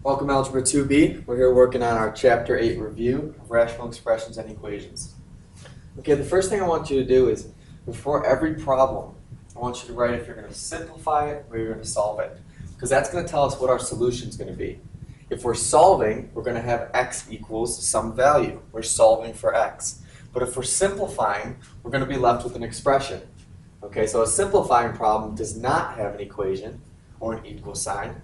Welcome Algebra 2B. We're here working on our Chapter 8 review of rational expressions and equations. Okay, the first thing I want you to do is, before every problem, I want you to write if you're going to simplify it or you're going to solve it. Because that's going to tell us what our solution is going to be. If we're solving, we're going to have x equals some value. We're solving for x. But if we're simplifying, we're going to be left with an expression. Okay, so a simplifying problem does not have an equation or an equal sign.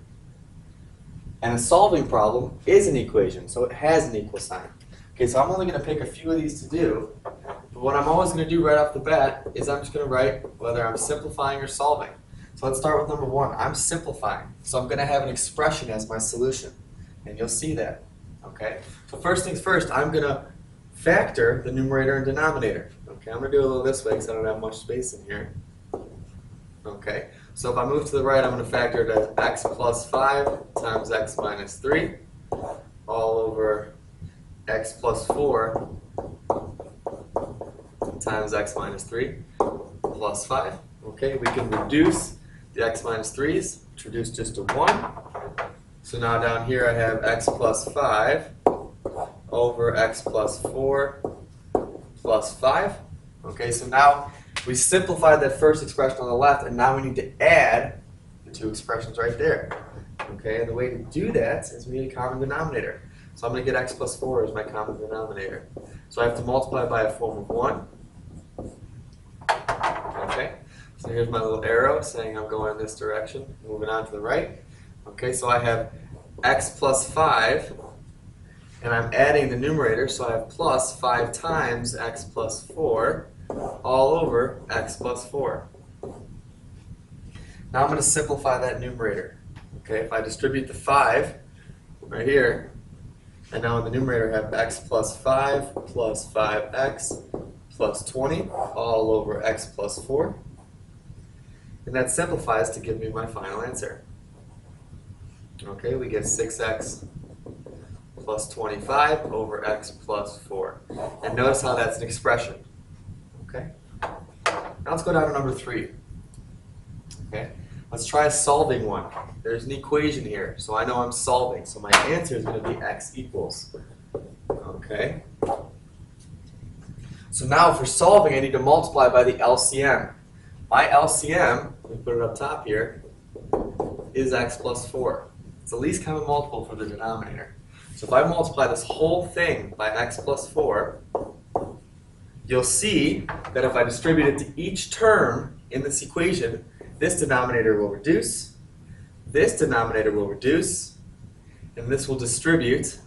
And a solving problem is an equation, so it has an equal sign. Okay, so I'm only going to pick a few of these to do, but what I'm always going to do right off the bat is I'm just going to write whether I'm simplifying or solving. So let's start with number one. I'm simplifying, so I'm going to have an expression as my solution, and you'll see that. Okay, so first things first, I'm going to factor the numerator and denominator. Okay, I'm going to do it a little this way because I don't have much space in here. Okay, so if I move to the right, I'm going to factor it as x plus 5 times x minus 3 all over x plus 4 times x minus 3 plus 5. Okay, we can reduce the x minus 3's, which reduce just to 1. So now down here I have x plus 5 over x plus 4 plus 5. Okay, so now we simplified that first expression on the left, and now we need to add the two expressions right there. Okay, and the way to do that is we need a common denominator. So I'm going to get x plus 4 as my common denominator. So I have to multiply by a form of 1. Okay, so here's my little arrow saying I'm going in this direction, moving on to the right. Okay, so I have x plus 5, and I'm adding the numerator, so I have plus 5 times x plus 4 all over x plus 4. Now I'm going to simplify that numerator. Okay, if I distribute the 5 right here, and now in the numerator I have x plus 5 plus 5x plus 20 all over x plus 4. And that simplifies to give me my final answer. Okay, we get 6x plus 25 over x plus 4. And notice how that's an expression. Okay. Now let's go down to number 3. Okay. Let's try a solving one. There's an equation here, so I know I'm solving. So my answer is going to be x equals. Okay. So now for solving, I need to multiply by the LCM. My LCM, let me put it up top here, is x plus 4. It's the least common multiple for the denominator. So if I multiply this whole thing by x plus 4, you'll see that if I distribute it to each term in this equation, this denominator will reduce, this denominator will reduce, and this will distribute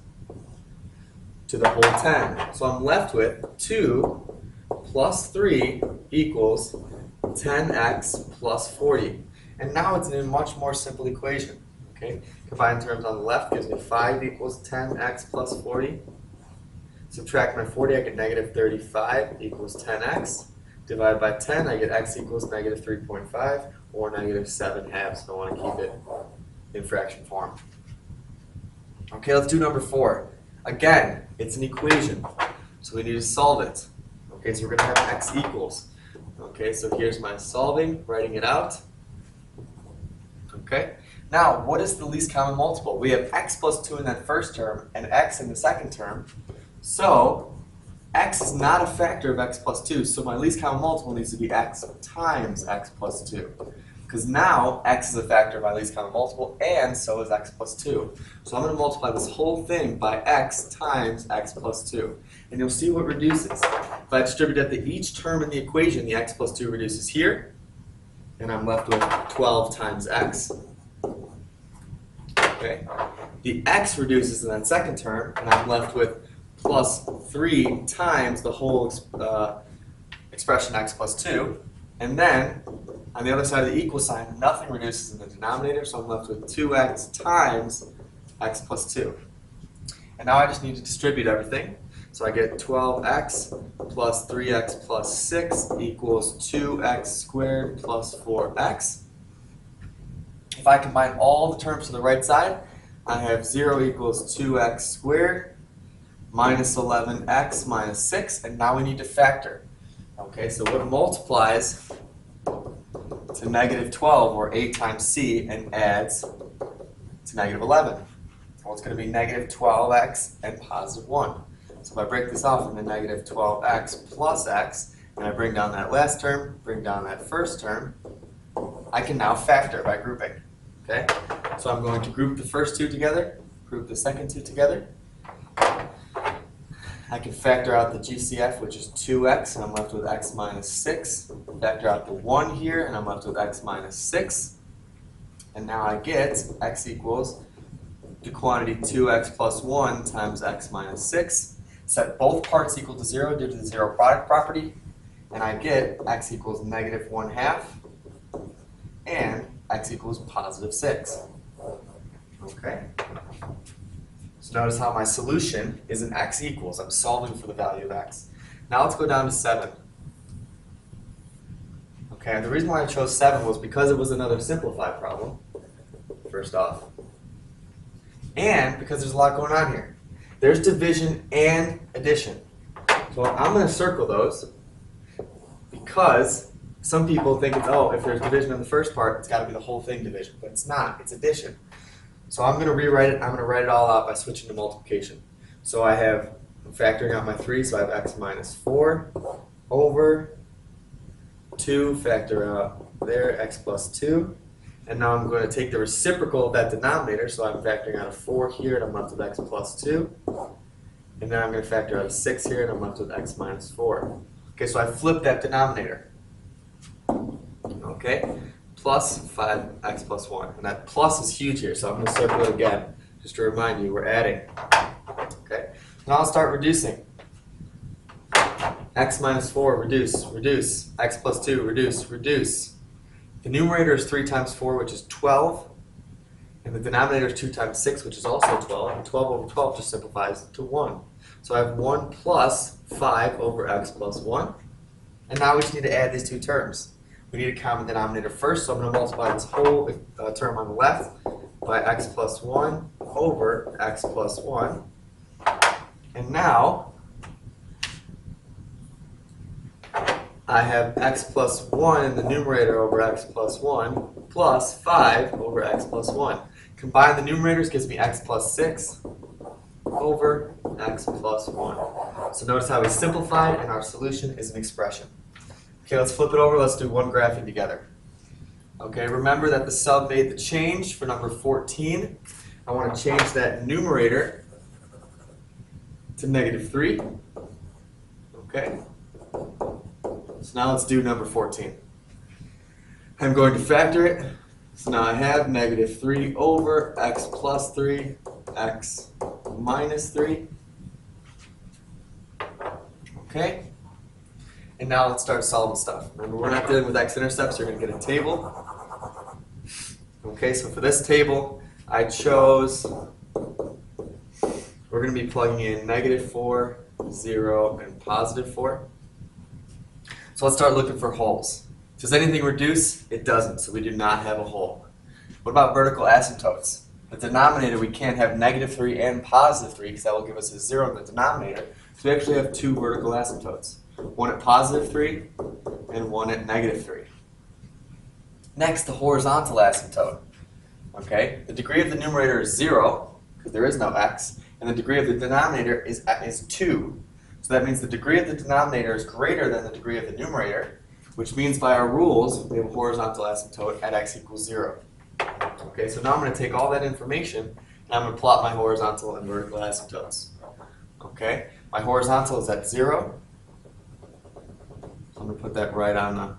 to the whole 10. So I'm left with 2 plus 3 equals 10x plus 40. And now it's in a much more simple equation. Okay? Combined terms on the left gives me 5 equals 10x plus 40. Subtract my 40, I get negative 35 equals 10x. Divide by 10, I get x equals negative 3.5 or negative 7 halves. So I want to keep it in fraction form. Okay, let's do number 4. Again, it's an equation, so we need to solve it. Okay, so we're going to have x equals. Okay, so here's my solving, writing it out. Okay, now what is the least common multiple? We have x plus 2 in that first term and x in the second term. So, x is not a factor of x plus 2, so my least common multiple needs to be x times x plus 2. Because now, x is a factor of my least common multiple, and so is x plus 2. So I'm going to multiply this whole thing by x times x plus 2. And you'll see what reduces. If I distribute it to each term in the equation, the x plus 2 reduces here, and I'm left with 12 times x. Okay. The x reduces in that second term, and I'm left with plus 3 times the whole expression x plus 2. And then, on the other side of the equal sign, nothing reduces in the denominator, so I'm left with 2x times x plus 2. And now I just need to distribute everything. So I get 12x plus 3x plus 6 equals 2x squared plus 4x. If I combine all the terms to the right side, I have 0 equals 2x squared minus 11x minus 6, and now we need to factor. Okay, so what multiplies to negative 12, or a times c, and adds to negative 11? Well, it's going to be negative 12x and positive 1. So if I break this off into negative 12x plus x, and I bring down that last term, bring down that first term, I can now factor by grouping. Okay? So I'm going to group the first two together, group the second two together. I can factor out the GCF, which is 2x, and I'm left with x minus 6. Factor out the 1 here, and I'm left with x minus 6. And now I get x equals the quantity 2x plus 1 times x minus 6. Set both parts equal to 0 due to the zero product property. And I get x equals negative 1/2 and x equals positive 6. Okay? So notice how my solution is an x equals. I'm solving for the value of x. Now let's go down to 7. Okay, and the reason why I chose 7 was because it was another simplified problem, first off. And because there's a lot going on here. There's division and addition. So I'm going to circle those because some people think it's, oh, if there's division in the first part, it's got to be the whole thing division. But it's not. It's addition. So I'm going to rewrite it. I'm going to write it all out by switching to multiplication. So I'm factoring out my 3, so I have x minus 4 over 2, factor out there, x plus 2. And now I'm going to take the reciprocal of that denominator, so I'm factoring out a 4 here, and I'm left with x plus 2. And then I'm going to factor out a 6 here, and I'm left with x minus 4. Okay, so I flip that denominator. Okay, plus 5x plus 1. And that plus is huge here, so I'm going to circle it again, just to remind you we're adding. Okay, now I'll start reducing. X minus 4, reduce, reduce. X plus 2, reduce, reduce. The numerator is 3 times 4, which is 12. And the denominator is 2 times 6, which is also 12. And 12 over 12 just simplifies to 1. So I have 1 plus 5 over x plus 1. And now we just need to add these two terms. We need a common denominator first, so I'm going to multiply this whole term on the left by x plus 1 over x plus 1. And now I have x plus 1 in the numerator over x plus 1 plus 5 over x plus 1. Combine the numerators gives me x plus 6 over x plus 1. So notice how we simplified and our solution is an expression. Okay, let's flip it over. Let's do one graphing together. Okay, remember that the sub made the change for number 14. I want to change that numerator to negative 3. Okay. So now let's do number 14. I'm going to factor it. So now I have negative 3 over x plus 3, x minus 3. Okay? And now let's start solving stuff. Remember, we're not dealing with x-intercepts. You're going to get a table. Okay, so for this table, I chose, we're going to be plugging in negative 4, 0, and positive 4. So let's start looking for holes. Does anything reduce? It doesn't, so we do not have a hole. What about vertical asymptotes? The denominator, we can't have negative 3 and positive 3 because that will give us a 0 in the denominator. So we actually have two vertical asymptotes. One at positive 3 and one at negative 3. Next, the horizontal asymptote. Okay, the degree of the numerator is 0 because there is no x, and the degree of the denominator is 2. So that means the degree of the denominator is greater than the degree of the numerator, which means by our rules, we have a horizontal asymptote at x equals 0. Okay, so now I'm going to take all that information and I'm going to plot my horizontal and vertical asymptotes. Okay, my horizontal is at 0. So I'm going to put that right on the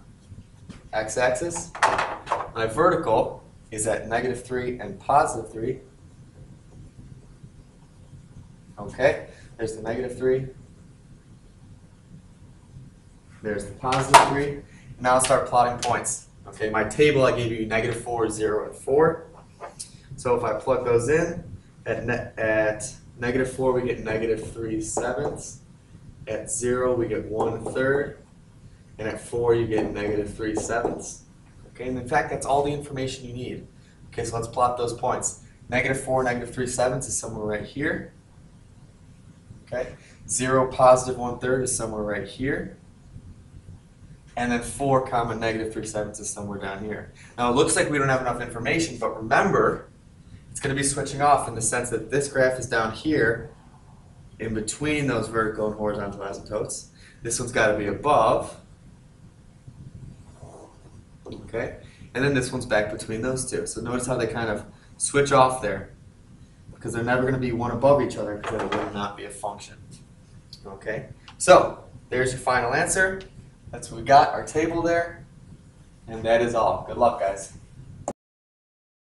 x-axis. My vertical is at negative 3 and positive 3. Okay, there's the negative 3. There's the positive 3. Now I'll start plotting points. Okay, my table I gave you negative 4, 0, and 4. So if I plug those in, at negative 4 we get negative 3/7. At 0 we get 1/3. And at 4 you get negative 3/7. Okay, and in fact that's all the information you need. Okay, so let's plot those points. Negative 4, negative 3/7 is somewhere right here. Okay, 0, positive 1/3 is somewhere right here. And then 4, negative 3/7 is somewhere down here. Now it looks like we don't have enough information, but remember, It's going to be switching off in the sense that this graph is down here in between those vertical and horizontal asymptotes. This one's got to be above. Okay? And then this one's back between those two. So notice how they kind of switch off there, because they're never going to be one above each other, because it will not be a function. Okay? So, there's your final answer. That's what we got, our table there. And that is all. Good luck, guys.